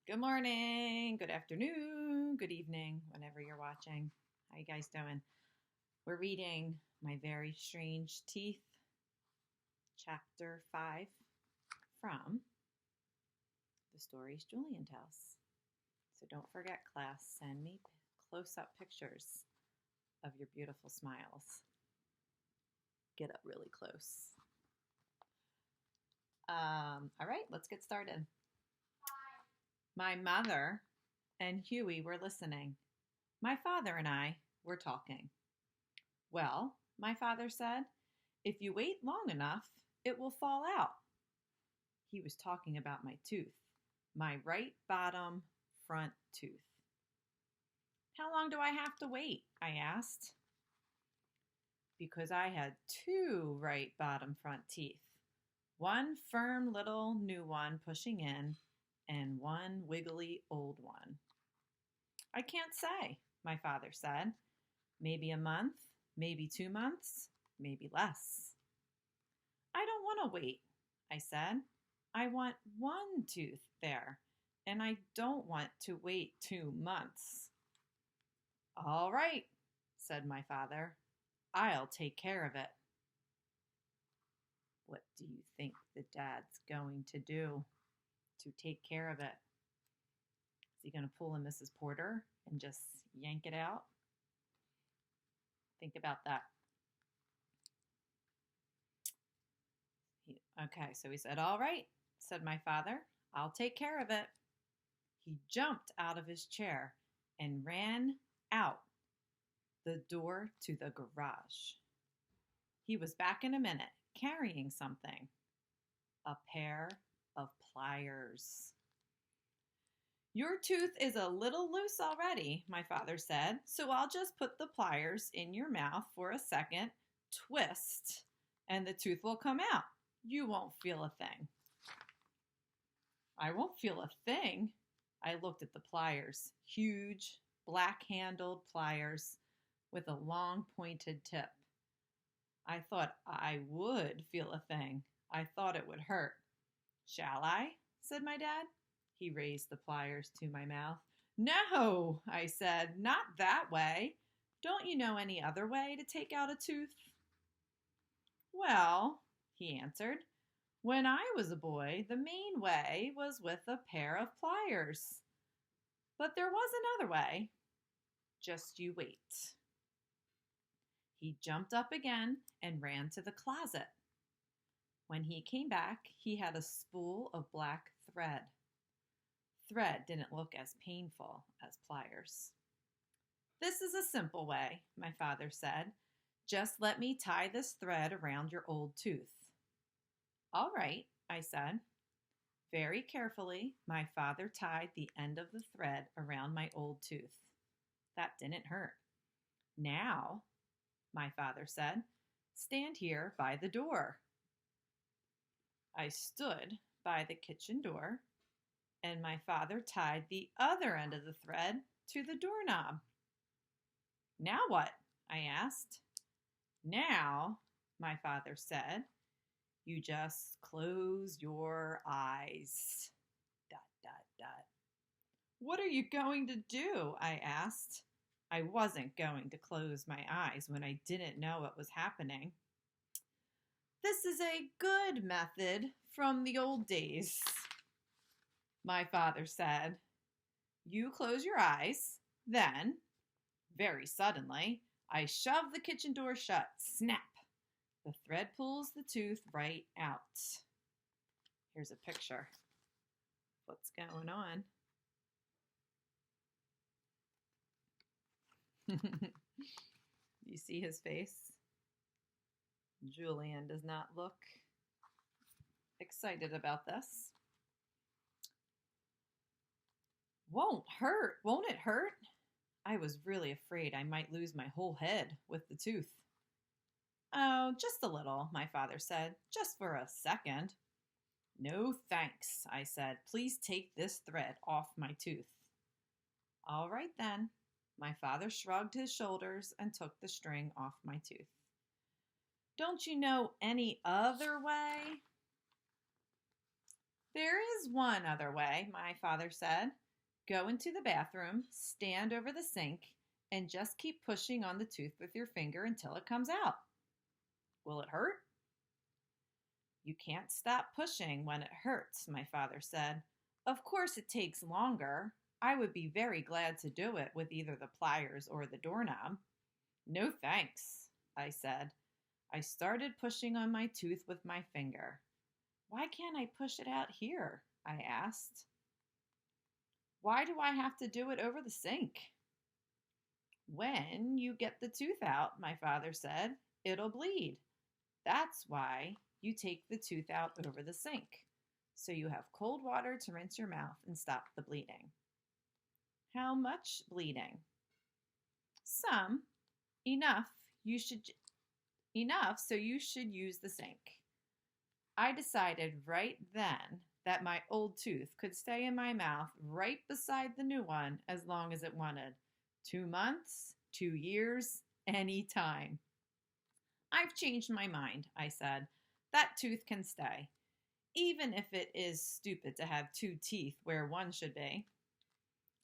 Good morning, good afternoon, good evening, whenever you're watching. How you guys doing? We're reading My Very Strange Teeth, Chapter 5 from the stories Julian tells. So don't forget, class, send me close-up pictures of your beautiful smiles. Get up really close. All right, let's get started. My mother and Huey were listening. My father and I were talking. Well, my father said, if you wait long enough, it will fall out. He was talking about my tooth, my right bottom front tooth. How long do I have to wait? I asked. Because I had two right bottom front teeth, one firm little new one pushing in, and one wiggly old one. I can't say, my father said. Maybe a month, maybe 2 months, maybe less. I don't want to wait, I said. I want one tooth there, and I don't want to wait 2 months. All right, said my father. I'll take care of it. What do you think the dad's going to do to take care of it? Is he going to pull a Mrs. Porter and just yank it out? Think about that. Okay, so he said, all right, said my father, I'll take care of it. He jumped out of his chair and ran out the door to the garage. He was back in a minute, carrying something. A pair of pliers. Your tooth is a little loose already, my father said, so I'll just put the pliers in your mouth for a second, twist, and the tooth will come out. You won't feel a thing. I won't feel a thing? I looked at the pliers, huge, black-handled pliers with a long pointed tip. I thought I would feel a thing. I thought it would hurt. Shall I? Said my dad. He raised the pliers to my mouth. No, I said, not that way. Don't you know any other way to take out a tooth? Well, he answered, when I was a boy, the main way was with a pair of pliers. But there was another way. Just you wait. He jumped up again and ran to the closet. When he came back, he had a spool of black thread. Thread didn't look as painful as pliers. This is a simple way, my father said. Just let me tie this thread around your old tooth. All right, I said. Very carefully, my father tied the end of the thread around my old tooth. That didn't hurt. Now, my father said, stand here by the door. I stood by the kitchen door, and my father tied the other end of the thread to the doorknob. Now what? I asked. Now, my father said, you just close your eyes. ... What are you going to do? I asked. I wasn't going to close my eyes when I didn't know what was happening. This is a good method from the old days, my father said. You close your eyes, then, very suddenly, I shove the kitchen door shut. Snap! The thread pulls the tooth right out. Here's a picture. What's going on? You see his face? Julian does not look excited about this. Won't hurt, won't it hurt? I was really afraid I might lose my whole head with the tooth. Oh, just a little, my father said, just for a second. No thanks, I said. Please take this thread off my tooth. All right then. My father shrugged his shoulders and took the string off my tooth. Don't you know any other way? There is one other way, my father said. Go into the bathroom, stand over the sink, and just keep pushing on the tooth with your finger until it comes out. Will it hurt? You can't stop pushing when it hurts, my father said. Of course it takes longer. I would be very glad to do it with either the pliers or the doorknob. No thanks, I said. I started pushing on my tooth with my finger. Why can't I push it out here? I asked. Why do I have to do it over the sink? When you get the tooth out, my father said, it'll bleed. That's why you take the tooth out over the sink, so you have cold water to rinse your mouth and stop the bleeding. How much bleeding? Some. Enough so you should use the sink. I decided right then that my old tooth could stay in my mouth right beside the new one as long as it wanted. 2 months, 2 years, any time. I've changed my mind, I said. That tooth can stay, even if it is stupid to have 2 teeth where one should be.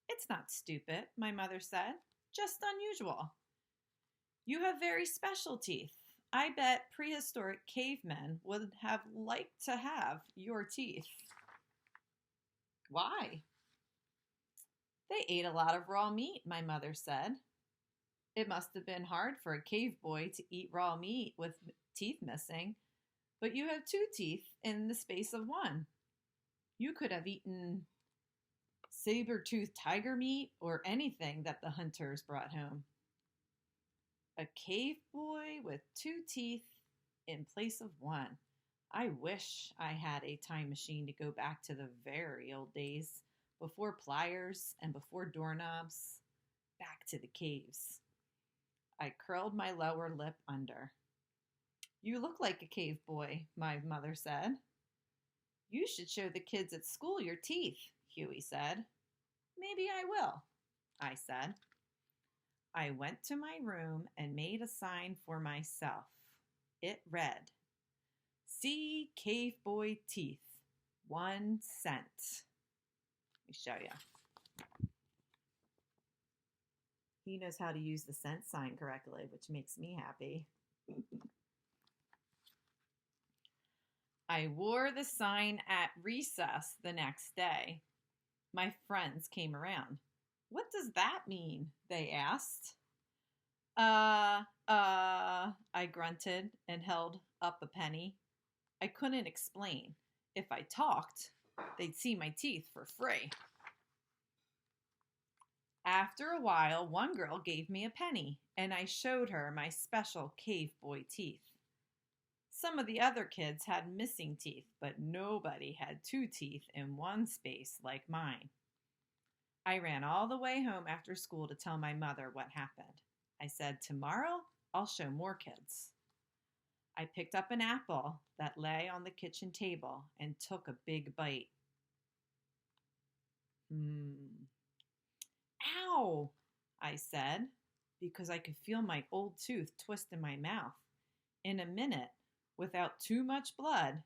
It's not stupid, my mother said, just unusual. You have very special teeth. I bet prehistoric cavemen would have liked to have your teeth. Why? They ate a lot of raw meat, my mother said. It must have been hard for a cave boy to eat raw meat with teeth missing, but you have 2 teeth in the space of 1. You could have eaten saber-toothed tiger meat or anything that the hunters brought home. A cave boy with 2 teeth in place of 1. I wish I had a time machine to go back to the very old days, before pliers and before doorknobs, back to the caves. I curled my lower lip under. You look like a cave boy, my mother said. You should show the kids at school your teeth, Huey said. Maybe I will, I said. I went to my room and made a sign for myself. It read, See Cave Boy Teeth, 1 cent. Let me show you. He knows how to use the cent sign correctly, which makes me happy. I wore the sign at recess the next day. My friends came around. What does that mean? They asked. I grunted and held up a penny. I couldn't explain. If I talked, they'd see my teeth for free. After a while, one girl gave me a penny, and I showed her my special cave boy teeth. Some of the other kids had missing teeth, but nobody had 2 teeth in 1 space like mine. I ran all the way home after school to tell my mother what happened. I said, tomorrow I'll show more kids. I picked up an apple that lay on the kitchen table and took a big bite. Ow, I said, because I could feel my old tooth twist in my mouth. In a minute, without too much blood,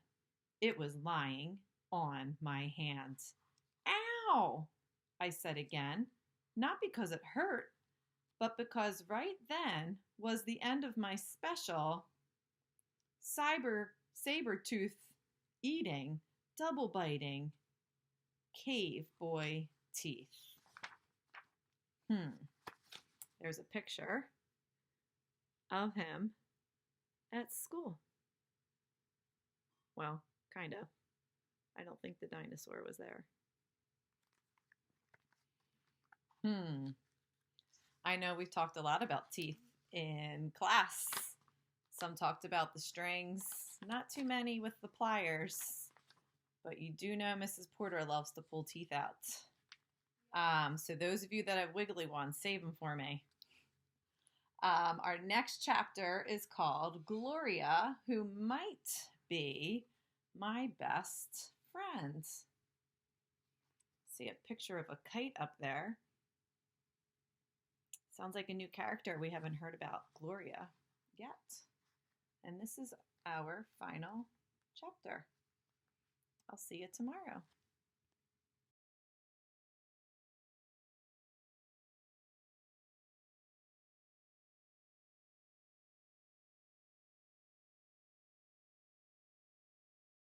it was lying on my hand. Ow, I said again, not because it hurt, but because right then was the end of my special saber-tooth eating, double biting cave boy teeth. There's a picture of him at school. Well, kind of. I don't think the dinosaur was there. I know we've talked a lot about teeth in class. Some talked about the strings, not too many with the pliers, but you do know Mrs. Porter loves to pull teeth out. So those of you that have wiggly ones, save them for me. Our next chapter is called Gloria, who might be my best friend. See a picture of a kite up there. Sounds like a new character we haven't heard about, Gloria, yet. And this is our final chapter. I'll see you tomorrow.